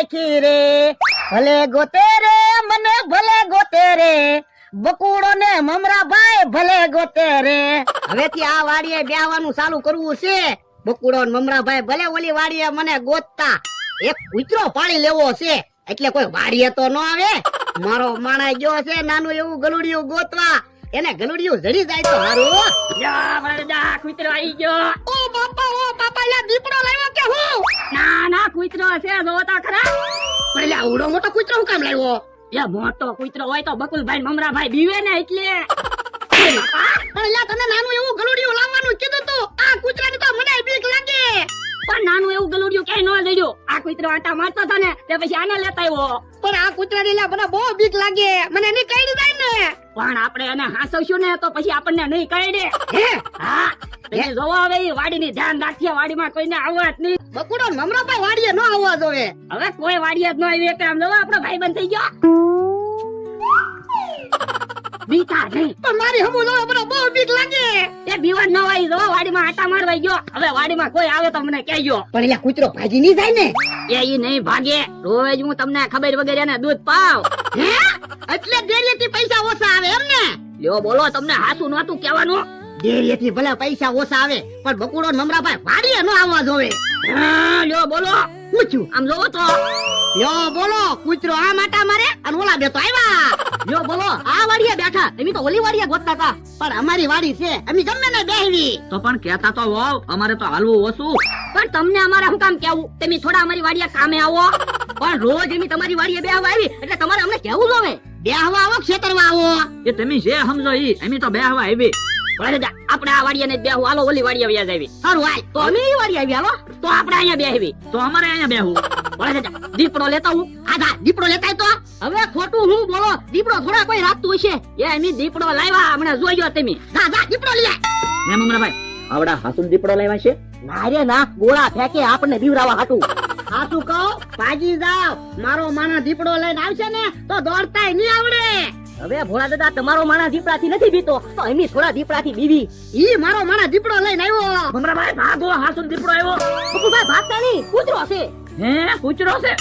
નાખી રે, ભલે ગોતે રે મને ભલે ગોતે રે, બકુડો ને મમરા ભાઈ ભલે ગોતે રે. હવેથી આ વાડીએ બેહવાનું ચાલુ કરવું છે. બકુડો ને મમરા ભાઈ ભલે ઓલી વાડીએ મને ગોતતા, એક કૂતરો પાડી લેવો છે, એટલે કોઈ વાડીએ તો ન આવે. મારો માણા ગયો છે નાનું એવું ગલુડિયું ગોતવા, એને ગલુડિયું જડી જાય તો હારું. જા વરદા કૂતરો આવી ગયો. ઓ બાપા લા દીપડો લાવ્યો કે હું? ના ના કૂતરો છે, જોતા ખરા. પણ લા આવડો મોટો કૂતરો હું કામ લાવ્યો? એ મોટો કૂતરો હોય તો બકુલભાઈ મમરાભાઈ બીવે ને એટલે. પણ લા તને નાનું એવું ગલુડિયું લાવવાનું કીધું તું, આ કૂતરાની તો મને બીક લાગે. પણ નાનું એવું ગલુડિયું ક્યાંય ન જડ્યું. આ કૂતરો આટા મારતો હતો ને તે પછી આને લેતા આવ્યો. પણ આ કૂતરાની લા મને બહુ બીક લાગે, મને નહીં કાઢી જાય ને. પણ આપણે એને હાસવશું ને તો પછી આપણને નહીં કાઢે. હે હા તમે જોવો હવે ઈ વાડીની ધ્યાન રાખીએ, વાડીમાં કોઈને આવવા જ નહીં. બકુડો ને મમરાભાઈ વાડીએ ન આવવા જોવે. હવે કોઈ વાડીએ જ ન આવી કે આમ જોવો આપણો ભાઈબંધ થઈ ગયો. બીતા નહીં. પણ મારી હમુ જોવે મને બહુ બીક લાગે. એ બીવન ન હોય જો વાડીમાં આટા મારવા ગયો. હવે વાડીમાં કોઈ આવે તો મને કહેજો. પણ લા કૂતરો ભાગી નહીં જાય ને? એ ઈ નહીં ભાગે. રોજ હું તમને ખબર વગર એને દૂધ પાવ. હે એટલે ડેરીથી પૈસા ઓછા આવે એમ ને? લ્યો બોલો, તમને હાસું નહોતું કહેવાનું. ડેરીથી ભલે પૈસા ઓછા આવે પણ બકુડો ને મમરાભાઈ વાડીએ ન આવવા જોવે. હા લ્યો બોલો. પૂછ્યું આમ જોવો તો. લ્યો બોલો, કૂતરો આ માટા મારે અને ઓલા બે તો આવ્યા. લ્યો બોલો, આ વાડીએ બેઠા, તમે તો ઓલી વાડીએ ગોતતા હતા. પણ અમારી વાડી છે, અમે ગમે ને બેહવી. તો પણ કહેતા તો હોવ, અમારે તો હાલવું ઓછું. પણ તમને અમારે શું કામ કેવું? તમે થોડા અમારી વાડીએ કામે આવો. પણ રોજ અમે તમારી વાડીએ બેહવા આવી એટલે તમારે અમને કેવું જોવે? બેહવા આવો ખેતરમાં આવો. એ તમે જે સમજો ઈ, અમે તો બેહવા આવી. આપણે આ વાડીએ ને બેહું, હાલો ઓલી વાડીએ વ્યા જાવી. સારું હાલ, તો અમે ઈ વાડીએ આવી. હાલો તો આપણે અહીંયા બેહવી. તો અમારે અહીંયા બેહવું. દીપડો લેતા હું. આધા દીપડો લેતાય તો હવે ખોટું હું બોલો? દીપડો થોડા કોઈ રાખતું હશે. એ અમે દીપડો લાવ્યા, હમણાં જોઈજો તમે. દાદા દીપડો લે. હે મમરાભાઈ, આવડા હાસુન દીપડો લાવ્યા છે? ના રે ના, ગોળા ફેંકે આપણને બીવરાવા હાટું. હાસું કહો, ભાગી જાવ. મારો માણા દીપડો લઈને આવશે ને તો દોડતાય નહીં આવડે. હવે ભોળા દાદા તમારો માણસ દીપડાથી નથી બીતો તો અમે થોડા દીપડાથી બીવી. ઈ મારો માણા દીપડો લઈને આવ્યો. મમરાભાઈ ભાગો, હાસુન દીપડો આવ્યો. બકુલભાઈ ભાગતા નહીં, કૂતરો છે. હે કૂતરો છે?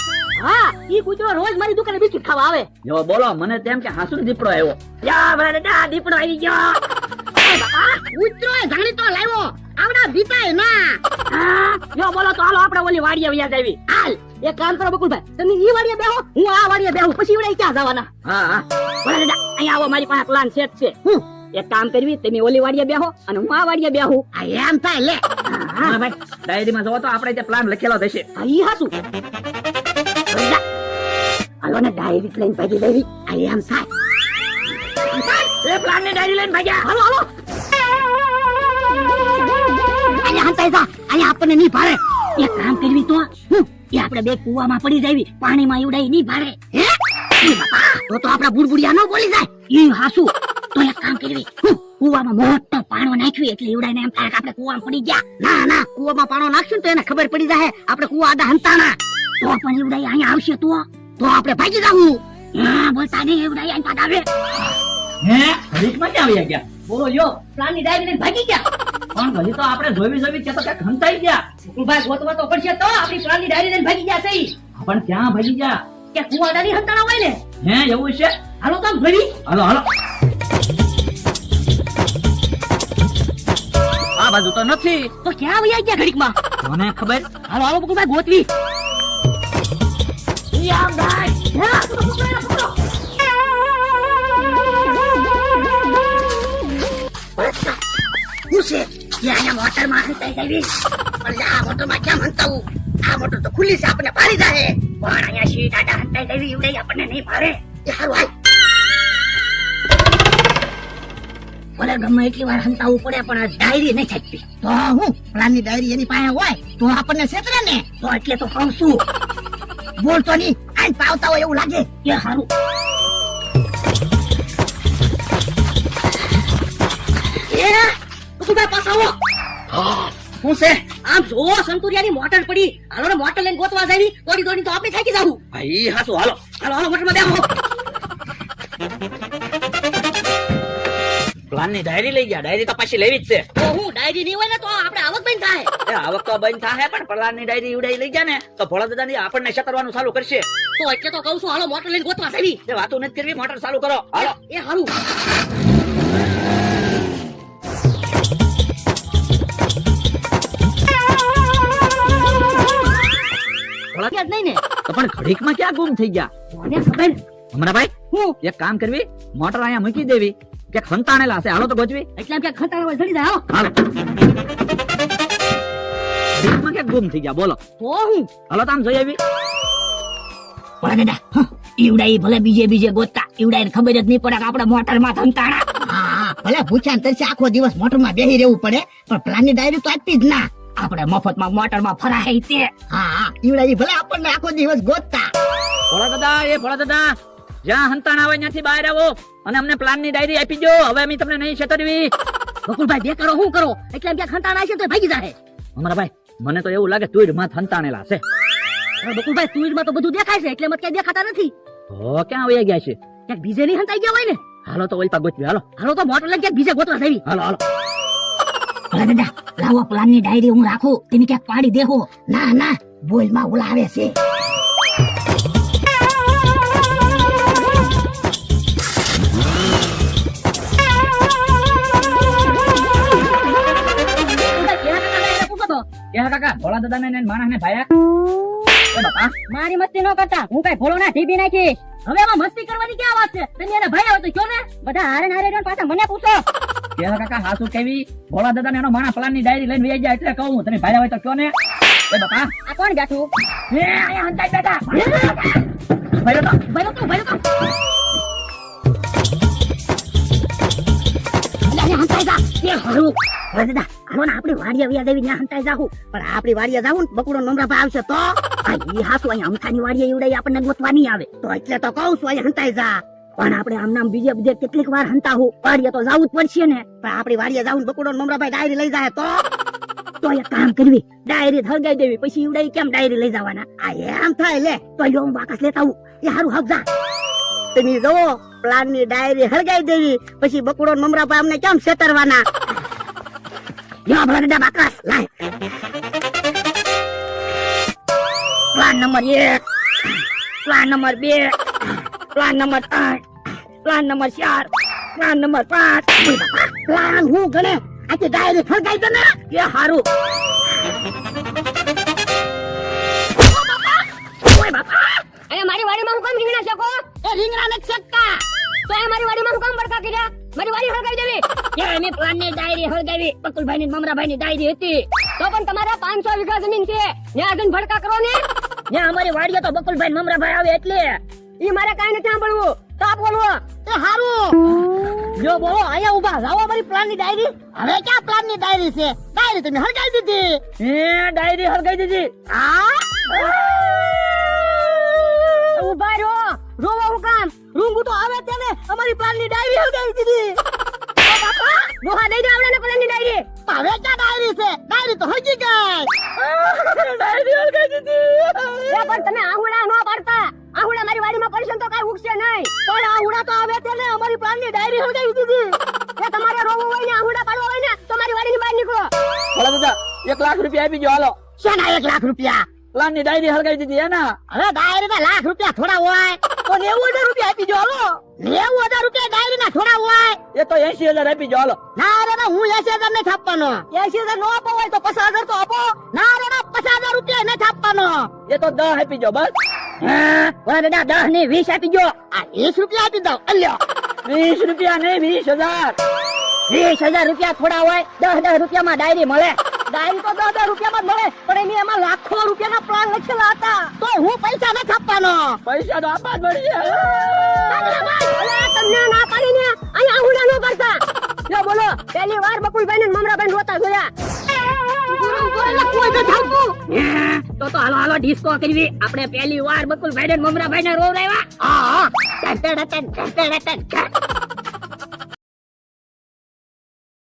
હા, ઈ કૂતરો રોજ મારી દુકાને બિસ્કિટ ખાવા આવે. જો બોલો, મને તેમ કે હાસુન દીપડો આવ્યો. યા ભોળા દાદા દીપડો આવી ગયો. કૂતરો એ જાણી તો લાવ્યો, આવડા બીતાય ના. હા, યો બોલો તો હાલો આપણે ઓલી વાડીએ વ્યા જાવી. હાલ એક કામ કરો બકુલભાઈ, તમે ઈ વાડીએ બેહો, હું આ વાડીએ બેહું, પછી વડે ક્યાં જવાના? હા હા ભોળા દાદા અહીંયા આવો, મારી પાસે પ્લાન સેટ છે. હું એક કામ કરવી, તમે ઓલી વાડીએ બેહો અને હું આ વાડીએ બેહું. આ એમ થાય લે. મમરાભાઈ, ડાયરીમાં જોવો તો આપણે તે પ્લાન લખેલો થશે. આ ઈ હાસું. હાલો ને ડાયરી લઈને ભાગી લેવી. આ એમ થાય. એ પ્લાન ની ડાયરી લઈને ભાગ્યા. હાલો હાલો. અહીંયા હંતાઈ જા, અહીંયા આપણને નહીં ભારે. એક કામ કરવી તો એ આપણે બે કુવામાં પડી જાવી, પાણીમાં ઉડાઈ નહીં ભારે. હે ઈ બાપા, તો આપડા બુડબુડિયા ન બોલી જાય. ઈ હાસું. તો એક કામ કરવી, કુવામાં મોટો પાણો નાખ્યું એટલે ઉડાઈને એમ થાય કે આપણે કુવામાં પડી ગયા. ના ના, કુવામાં પાણો નાખશું ને તો એને ખબર પડી જાય આપણે કુવા આડા હંતાણા. તો પણ ઉડાઈ અહીંયા આવશે તો આપણે ભાગી જાવું. હા બોલતા નહીં, ઉડાઈ અહીં પાછા આવે. હે ઘડીકમાં ક્યાં આવ્યા ગયા? બોલો યો, પ્લાન ની ડાયરી લઈને ભાગી ગયા. પણ ઘડી તો આપણે જોવી કે તો ક્યાંક હંતાઈ ગયા. બકુલભાઈ ગોતવા તો પડશે તો આપણી પ્લાન ની ડાયરી લઈને ભાગી ગયા છે ઈ. પણ ક્યાં ભાગી ગયા? કે કુવાડાની હંતાણા હોય ને. હે એવું છે? હાલો તો આમ જોઈ. હાલો હાલો. આ બાજુ તો નથી. તો ક્યાં વયા ગયા ઘડીકમાં? મને ખબર. હાલો હાલો બકુલભાઈ ગોતવી. યા ભાઈ, હા પકડો પકડો. હું છે અહીંયા મોટર માં હંતાઈ જાવી. પણ આ મોટર માં કેમ હંતાવું? આ મોટર તો ખુલ્લી છે, આપણને ભારી જાય. પણ અહીંયા સીટ આટા હંતાઈ જાવી, ઉડાઈ આપણને નહીં ભારે. એ હારું હાલ. ભલે ગમે એટલી વાર હંતાવું પડે પણ આ ડાયરી નહીં છાપી. તો હું પ્લાનની ડાયરી એની પાસે હોય તો આપણને છેતરે ને. તો એટલે તો કહું છું. બોલતો નહીં, આઈ પાવતા હોય એવું લાગે. એ હારું. એ બકુલભાઈ પાછા આવો. શું છે? આમ જો સંતુરિયાની મોટર પડી. હાલો ને મોટર લઈને ગોતવા જાવી, દોડી દોડી તો આપણે થાકી જાવું. ભાઈ હાસુ હાલો. હાલો હાલો મોટરમાં બેહો. પ્લાન ની ડાયરી લઈ ગયા. ડાયરી તો પાછી લેવી જ છે. તો હું ડાયરી નહીં હોય ને તો આપણે આવક બંધ થાય. થાય એ આવક તો બંધ થાહે પણ પ્રહલાદની ડાયરી ઉડાઈ લઈ ગયા ને તો ભોળા દાદાની આપણને છતરવાનું ચાલુ કરશે. તો એટલે તો કહું છું હાલો મોટર લઈને ગોતવા જાવી. એ વાતો નથી કરવી, મોટર ચાલુ કરો હાલો. એ હારું ભોળા જ નહીં ને તો પણ ઘડીકમાં ક્યાં ગુમ થઈ ગયા? મને ખબર હમણાં ભાઈ હું એક કામ કરવી, મોટર અહીંયા મૂકી દેવી કે ખંતાણેલા છે, હાલો તો ગોચવી. એટલે કે ખંતાળા ચડી જાય હાલો. હાલો ઘડીકમાં ક્યાં ગુમ થઈ ગયા બોલો? તો હું હાલો તો આમ જોઈ આવી. ભોળા દાદા ઈવડાઈ ભલે બીજે ગોતતા ઈવડાઈને ખબર જ નહીં પડે કે આપણે મોટરમાં ધંતાણા. હા ભલે ભૂખ્યા ને તરસે આખો દિવસ મોટરમાં બેહી રહેવું પડે પણ પ્લાનની ડાયરી તો આપી જ ના. આપણે મફતમાં મોટરમાં ફરાય તે હા ઈવડાઈ ભલે આપણને આખો દિવસ ગોતતા. ભોળા દાદા, એ ભોળા દાદા, જ્યાં હંતાણા હોય ત્યાંથી બહાર આવો અને અમને પ્લાનની ડાયરી આપી દો. હવે અમે તમને નહીં છતરવી. બકુલભાઈ બે કરો હું કરો એટલે એમ કે ખંતાણા છે તો ભાગી જાય. અમારા ભાઈ મને તો એવું લાગે તુર માં હંતાણેલા છે. હવે બકુલભાઈ તુઈરમાં તો બધું દેખાય છે એટલે મત કઈ દેખાતા નથી. તો ક્યાં વયા ગયા છે? ક્યાંક બીજે નહીં હંતાઈ ગયા હોય ને. હાલો તો ઓલપા ગોચવી. હાલો હાલો તો મોટર લઈને ક્યાંક બીજે ગોતવા જાવી. હાલો હાલો. ભોળા દાદા લાવો પ્લાનની ડાયરી હું રાખું તમે ક્યાંક પાડી દેહો. ના ના બોલમાં ઉલાવે છે. એ હા કાકા, ભોળા દાદાને ને માણસને ભાયા. એ બાપા મારી મસ્તી ન કરતા હું કઈ ભોળો ના ઢીબી નાખી. હવે એમાં મસ્તી કરવાની ક્યાં વાત છે? તમે એને ભાઈ આવો તો કયો ને. બધા હારે હારે રહ્યો ને પાછા મને પૂછો. એ હા કાકા, હાસુ કેવી? ભોળા દાદાને એનો માણસ પ્લાનની ડાયરી લઈને વયા ગયા એટલે કહું તમે ભાયા હોય તો કયો ને. એ બાપા આ કોણ બેઠું? એ અહીંયા હંતાઈ બેઠા. ભાઈ તો ભાઈ તો અલ્યા ને હંતાઈ જા. એ હારું. ભોળા દાદા હાલો ને આપણી વાડીએ વ્યા દેવી ત્યાં હંતાઈ જાહું. પણ આપણી વાડીએ જાવું ને બકુડો નમરાભાઈ આવશે તો આ ઈ હાસુ અહીંયા અમથાની વાડીએ ઈવડાઈ આપણને ગોતવા નહીં આવે. તો એટલે તો કહું છું અહીંયા હંતાઈ જા. પણ આપણે આમ નામ બીજે બધે કેટલીક વાર હંતા હું વાડીએ તો જાવું જ પડશે ને. પણ આપણી વાડીએ જાવું ને બકુડો નમરાભાઈ ડાયરી લઈ જાય તો એક કામ કરવી ડાયરી હળગાઈ દેવી પછી ઈવડાઈ કેમ ડાયરી લઈ જવાના. આ એમ થાય લે તો યો હું બાકસ લેતા આવું. એ હારું હક જા. તમે જોવો પ્લાનની ડાયરી હળગાઈ દેવી પછી બકુડો નમરાભાઈ અમને કેમ છેતરવાના. યો ભલા દાદા બાકસ લાય. Plan number 1, plan number 2, plan number 3, plan number 4, plan number 5. Plan હું ગણે આખી ડાયરી હળગાઈ દે ને. એ હારું. ઓય બાપા અરે મારી વાડીમાં હું કેમ રીંગણા શકો? એ રીંગણા નથી શકતા. તો એ મારી વાડીમાં હું કામ બરકા કર્યા? મારી વાડી હળગાવી દેવી. યાર મેં પ્લાનની ડાયરી હળગાવી. બકુલભાઈની ને મમરાભાઈની ડાયરી હતી. તો પણ તમારા 500 વીઘા જમીન છે. ત્યાં જઈને ભડકા કરો ને. ત્યાં અમારી વાડીએ તો બકુલભાઈ ને મમરાભાઈ આવે એટલે ઈ મારે કાઈ નથી સાંભળવું. તો આ બોલવો. એ હારું જો બોલો અહીંયા ઉભા લાવો અમારી પ્લાનની ડાયરી. હવે ક્યાં પ્લાનની ડાયરી છે? ડાયરી તમે હળગાઈ દીધી. એ ડાયરી હળગાઈ દીધી. ઉભા રહો. રોવો હું કામ? રૂંગુ તો આવે તેને અમારી પ્લાનની ડાયરી હળગાવી દીધી. ઓ બાપા ડોહા દઈ દે આવડાને પ્લાનની ડાયરી. હવે ક્યાં ડાયરી છે? ડાયરી તો હજી ગઈ. ડાયરી હળગાઈ દીધી. એ પણ તમે આહુડા ન પાડતા. આહુડા મારી વાડીમાં પડશે તો કાઈ ઉગશે નહીં. પણ આહુડા તો આવે તેને અમારી પ્લાનની ડાયરી હળગાવી દીધી. એ તમારે રોવું હોય ને આહુડા પાડવા હોય ને તો મારી વાડીની બહાર નીકળો. ભોળા દાદા 1 લાખ રૂપિયા આપી દો હાલો. શેના 1 લાખ રૂપિયા? પ્લાનની ડાયરી હળગાઈ દીધી એના. હવે ડાયરી ના લાખ રૂપિયા થોડા હોય તો 90,000 રૂપિયા આપી દો હાલો. 90,000 રૂપિયા ડાયરી ના થોડા હોય. એ તો 80,000 આપી દો હાલો. ના રે ના હું 80,000 નથી આપવાનો. 80,000 નો આપો હોય તો 50,000 તો આપો. ના રે ના 50,000 રૂપિયા નથી આપવાનો. એ તો 10 આપી દો બસ. ઓલા દાદા 10 ની 20 આપી દો. આ 20 રૂપિયા આપી દઉં. અલ્યો 20 રૂપિયા નહીં 20,000. 20,000 રૂપિયા થોડા હોય. 10 રૂપિયામાં ડાયરી મળે. ડાયરી તો 10 રૂપિયામાં જ મળે પણ એમાં લાખો રૂપિયાના પ્લાન લખેલા હતા. તો હું પૈસા નથી આપવાનો. પૈસા તો આપવા જ મળશે. અલા, તમને ના પાડીને અહીંયા આહુડા નો કરતા. જો બોલો પહેલી વાર બકુલભાઈ ને મમરાભાઈ રોતા જોયા. તો હાલો હાલો ડિસ્કો કરવી. આપણે પહેલી વાર બકુલભાઈ ને મમરાભાઈ ને રોવરાવ્યા. હા